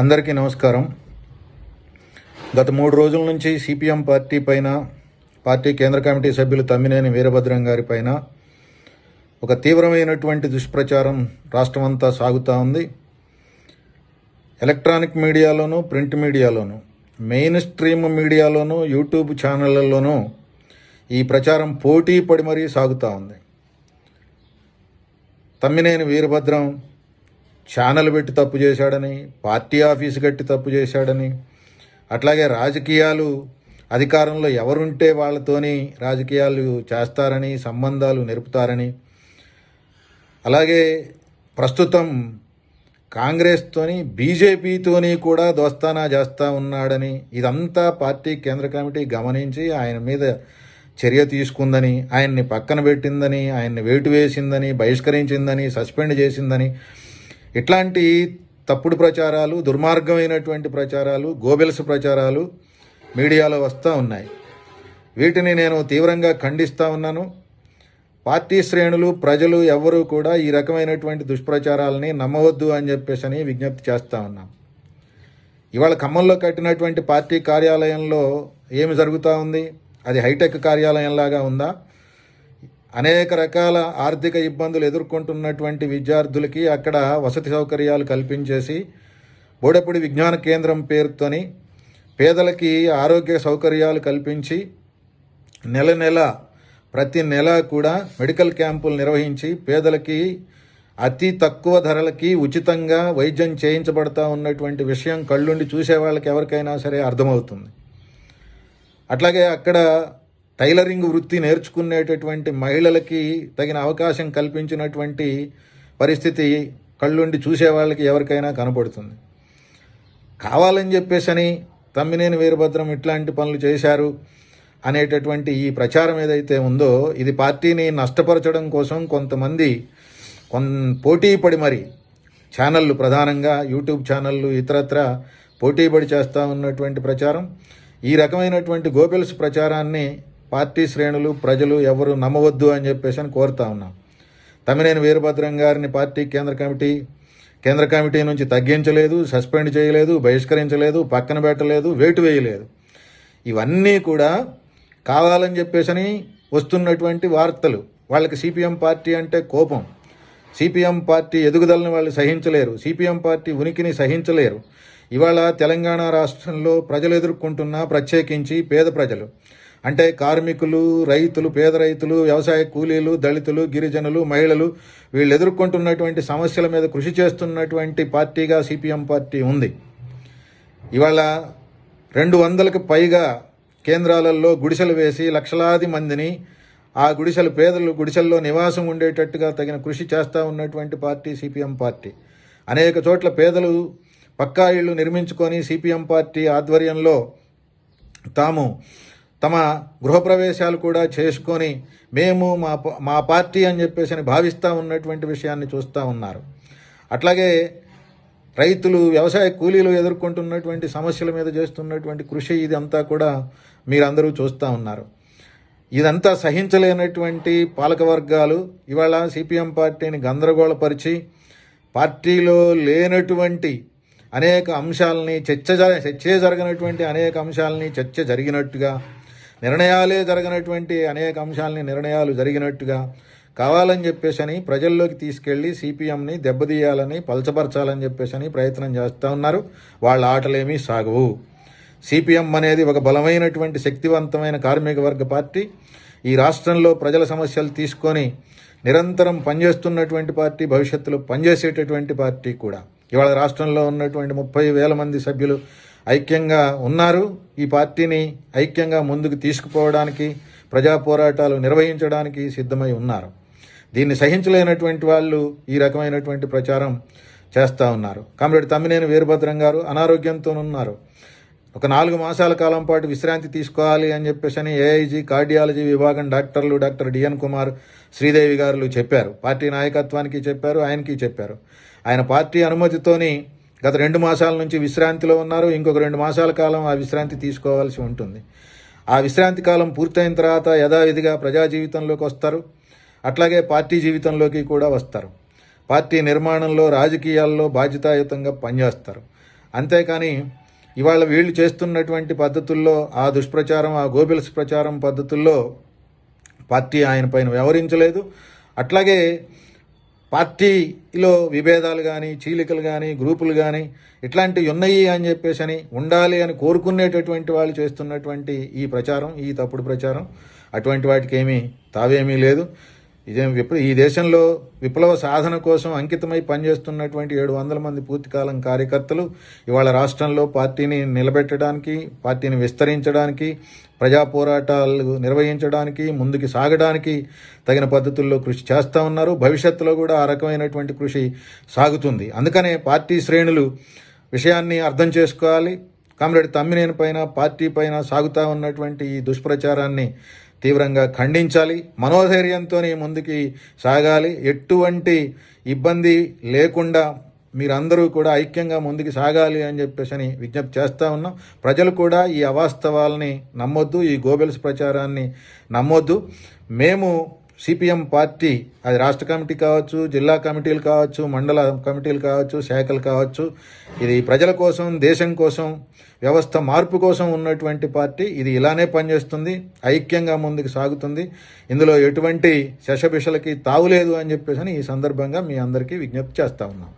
అందరికీ నమస్కారం. గత 3 రోజుల నుంచి సిపిఎం పార్టీ పైన, పార్టీ కేంద్ర కమిటీ సభ్యులు తమ్మినేని వీరభద్రం గారి పైన ఒక తీవ్రమైనటువంటి దుష్ప్రచారం రాష్ట్రమంతా సాగుతూ ఉంది. ఎలక్ట్రానిక్ మీడియాలోనూ, ప్రింట్ మీడియాలోనూ, మెయిన్ స్ట్రీమ్ మీడియాలోనూ, యూట్యూబ్ ఛానళ్లలోనూ ఈ ప్రచారం పోటీ పడి మరీ సాగుతూ ఉంది. తమ్మినేని వీరభద్రం ఛానల్ పెట్టి తప్పు చేశాడని, పార్టీ ఆఫీసు కట్టి తప్పు చేశాడని, అట్లాగే రాజకీయాలు అధికారంలో ఎవరుంటే వాళ్ళతోని రాజకీయాలు చేస్తారని, సంబంధాలు నెరుపుతారని, అలాగే ప్రస్తుతం కాంగ్రెస్తోని, బీజేపీతోని కూడా దోస్తానా చేస్తూ ఉన్నాడని, ఇదంతా పార్టీ కేంద్ర కమిటీ గమనించి ఆయన మీద చర్య తీసుకుందని, ఆయన్ని పక్కన పెట్టిందని, ఆయన్ని వేటు వేసిందని, బహిష్కరించిందని, సస్పెండ్ చేసిందని, ఇట్లాంటి తప్పుడు ప్రచారాలు, దుర్మార్గమైనటువంటి ప్రచారాలు, గోబెల్స్ ప్రచారాలు మీడియాలో వస్తూ ఉన్నాయి. వీటిని నేను తీవ్రంగా ఖండిస్తూ ఉన్నాను. పార్టీ శ్రేణులు, ప్రజలు ఎవ్వరూ కూడా ఈ రకమైనటువంటి దుష్ప్రచారాలని నమ్మవద్దు అని చెప్పేసి విజ్ఞప్తి చేస్తూ ఉన్నాం. ఇవాళ ఖమ్మంలో కట్టినటువంటి పార్టీ కార్యాలయంలో ఏమి జరుగుతూ ఉంది? అది హైటెక్ కార్యాలయంలాగా ఉందా? అనేక రకాల ఆర్థిక ఇబ్బందులు ఎదుర్కొంటున్నటువంటి విద్యార్థులకి అక్కడ వసతి సౌకర్యాలు కల్పించేసి, బోడెపూడి విజ్ఞాన కేంద్రం పేరుతోని పేదలకి ఆరోగ్య సౌకర్యాలు కల్పించి, ప్రతి నెల కూడా మెడికల్ క్యాంపులు నిర్వహించి పేదలకి అతి తక్కువ ధరలకి ఉచితంగా వైద్యం చేయించబడతా ఉన్నటువంటి విషయం కళ్ళుండి చూసే వాళ్ళకి ఎవరికైనా సరే అర్థమవుతుంది. అట్లాగే అక్కడ టైలరింగ్ వృత్తి నేర్చుకునేటటువంటి మహిళలకి తగిన అవకాశం కల్పించినటువంటి పరిస్థితి కళ్ళుండి చూసే వాళ్ళకి ఎవరికైనా కనపడుతుంది. కావాలని చెప్పేసని తమ్మినేని వీరభద్రం ఇట్లాంటి పనులు చేశారు అనేటటువంటి ఈ ప్రచారం ఏదైతే ఉందో, ఇది పార్టీని నష్టపరచడం కోసం కొంతమంది పోటీ పడి మరి ఛానళ్ళు, ప్రధానంగా యూట్యూబ్ ఛానళ్ళు, ఇతరత్ర పోటీపడి చేస్తూ ఉన్నటువంటి ప్రచారం. ఈ రకమైనటువంటి గోబెల్స్ ప్రచారాన్ని పార్టీ శ్రేణులు, ప్రజలు ఎవరు నమ్మవద్దు అని చెప్పేసి కోరుతా ఉన్నాం. తమ్మినేని వీరభద్రం గారిని పార్టీ కేంద్ర కమిటీ నుంచి తగ్గించలేదు, సస్పెండ్ చేయలేదు, బహిష్కరించలేదు, పక్కన పెట్టలేదు, వేటు వేయలేదు. ఇవన్నీ కూడా కావాలని చెప్పేసి వస్తున్నటువంటి వార్తలు. వాళ్ళకి సిపిఎం పార్టీ అంటే కోపం. సిపిఎం పార్టీ ఎదుగుదలను వాళ్ళు సహించలేరు, సిపిఎం పార్టీ ఉనికిని సహించలేరు. ఇవాళ తెలంగాణ రాష్ట్రంలో ప్రజలు ఎదుర్కొంటున్న, ప్రత్యేకించి పేద ప్రజలు అంటే కార్మికులు, రైతులు, పేద రైతులు, వ్యవసాయ కూలీలు, దళితులు, గిరిజనులు, మహిళలు, వీళ్ళు ఎదుర్కొంటున్నటువంటి సమస్యల మీద కృషి చేస్తున్నటువంటి పార్టీగా సిపిఎం పార్టీ ఉంది. ఇవాళ 200కి పైగా కేంద్రాలలో గుడిసెలు వేసి లక్షలాది మందిని ఆ పేదలు గుడిసెల్లో నివాసం ఉండేటట్టుగా తగిన కృషి చేస్తూ ఉన్నటువంటి పార్టీ సిపిఎం పార్టీ. అనేక చోట్ల పేదలు పక్కా ఇళ్లు నిర్మించుకొని సిపిఎం పార్టీ ఆధ్వర్యంలో తాము తమ గృహప్రవేశాలు కూడా చేసుకొని మేము మా పార్టీ అని చెప్పేసి భావిస్తూ ఉన్నటువంటి విషయాన్ని చూస్తూ ఉన్నారు. అట్లాగే రైతులు, వ్యవసాయ కూలీలు ఎదుర్కొంటున్నటువంటి సమస్యల మీద చేస్తున్నటువంటి కృషి, ఇదంతా కూడా మీరందరూ చూస్తూ ఉన్నారు. ఇదంతా సహించలేనటువంటి పాలకవర్గాలు ఇవాళ సిపిఎం పార్టీని గందరగోళపరిచి పార్టీలో లేనటువంటి అనేక అంశాలని, చర్చ జరగనటువంటి అనేక అంశాలని చర్చ జరిగినట్టుగా, నిర్ణయాలే జరగనటువంటి అనేక అంశాలని నిర్ణయాలు జరిగినట్టుగా కావాలని చెప్పేసి ప్రజల్లోకి తీసుకెళ్లి సిపిఎంని దెబ్బతీయాలని, పలచపరచాలని చెప్పేసి ప్రయత్నం చేస్తూ ఉన్నారు. వాళ్ళ ఆటలేమీ సాగవు. సిపిఎం అనేది ఒక బలమైనటువంటి, శక్తివంతమైన కార్మిక వర్గ పార్టీ. ఈ రాష్ట్రంలో ప్రజల సమస్యలు తీసుకొని నిరంతరం పనిచేస్తున్నటువంటి పార్టీ, భవిష్యత్తులో పనిచేసేటటువంటి పార్టీ కూడా. ఇవాళ రాష్ట్రంలో ఉన్నటువంటి 30,000 మంది సభ్యులు ఐక్యంగా ఉన్నారు. ఈ పార్టీని ఐక్యంగా ముందుకు తీసుకుపోవడానికి, ప్రజా పోరాటాలు నిర్వహించడానికి సిద్ధమై ఉన్నారు. దీన్ని సహించలేనటువంటి వాళ్ళు ఈ రకమైనటువంటి ప్రచారం చేస్తూ ఉన్నారు. కామ్రేడ్ తమ్మినేని వీరభద్రం గారు అనారోగ్యంతో ఉన్నారు. ఒక 4 మాసాల కాలం పాటు విశ్రాంతి తీసుకోవాలి అని చెప్పేసి ఏఐజీ కార్డియాలజీ విభాగం డాక్టర్ డిఎన్ కుమార్, శ్రీదేవి గారు చెప్పారు. పార్టీ నాయకత్వానికి చెప్పారు, ఆయనకి చెప్పారు. ఆయన పార్టీ అనుమతితోని గత 2 మాసాల నుంచి విశ్రాంతిలో ఉన్నారు. ఇంకొక 2 మాసాల కాలం ఆ విశ్రాంతి తీసుకోవాల్సి ఉంటుంది. ఆ విశ్రాంతి కాలం పూర్తయిన తర్వాత యథావిధిగా ప్రజా జీవితంలోకి వస్తారు. అట్లాగే పార్టీ జీవితంలోకి కూడా వస్తారు. పార్టీ నిర్మాణంలో, రాజకీయాల్లో బాధ్యతాయుతంగా పనిచేస్తారు. అంతేకాని ఇవాళ వీళ్ళు చేస్తున్నటువంటి పద్ధతుల్లో ఆ దుష్ప్రచారం, ఆ గోబెల్స్ ప్రచారం పద్ధతుల్లో పార్టీ ఆయన పైన వ్యవహరించలేదు. అట్లాగే పార్టీలో విభేదాలు కానీ, చీలికలు కానీ, గ్రూపులు కానీ ఇట్లాంటివి ఉన్నాయి అని చెప్పేసి అని ఉండాలి అని కోరుకునేటటువంటి వాళ్ళు చేస్తున్నటువంటి ఈ ప్రచారం, ఈ తప్పుడు ప్రచారం, అటువంటి వాటికి ఏమీ తావేమీ లేదు. ఈ దేశంలో విప్లవ సాధన కోసం అంకితమై పనిచేస్తున్నటువంటి 700 మంది పూర్తికాలం కార్యకర్తలు ఇవాళ రాష్ట్రంలో పార్టీని నిలబెట్టడానికి, పార్టీని విస్తరించడానికి, ప్రజా పోరాటాలు నిర్వహించడానికి, ముందుకు సాగడానికి తగిన పద్ధతుల్లో కృషి చేస్తూ ఉన్నారు. భవిష్యత్తులో కూడా ఆ రకమైనటువంటి కృషి సాగుతుంది. అందుకనే పార్టీ శ్రేణులు విషయాన్ని అర్థం చేసుకోవాలి. కామ్రేడ్ తమ్మినేని పైన, పార్టీ పైన సాగుతూ ఉన్నటువంటి ఈ దుష్ప్రచారాన్ని తీవ్రంగా ఖండించాలి. మనోధైర్యంతో ముందుకి సాగాలి. ఎటువంటి ఇబ్బంది లేకుండా మీరందరూ కూడా ఐక్యంగా ముందుకు సాగాలి అని చెప్పేసి విజ్ఞప్తి చేస్తూ ఉన్నాం. ప్రజలు కూడా ఈ అవాస్తవాలని నమ్మొద్దు, ఈ గోబెల్స్ ప్రచారాన్ని నమ్మొద్దు. మేము సిపిఎం పార్టీ, అది రాష్ట్ర కమిటీ కావచ్చు, జిల్లా కమిటీలు కావచ్చు, మండల కమిటీలు కావచ్చు, శాఖలు కావచ్చు, ఇది ప్రజల కోసం, దేశం కోసం, వ్యవస్థ మార్పు కోసం ఉన్నటువంటి పార్టీ. ఇది ఇలానే పనిచేస్తుంది, ఐక్యంగా ముందుకు సాగుతుంది. ఇందులో ఎటువంటి శషబిషలకి తావులేదు అని చెప్పేసి ఈ సందర్భంగా మీ అందరికీ విజ్ఞప్తి చేస్తా ఉన్నాం.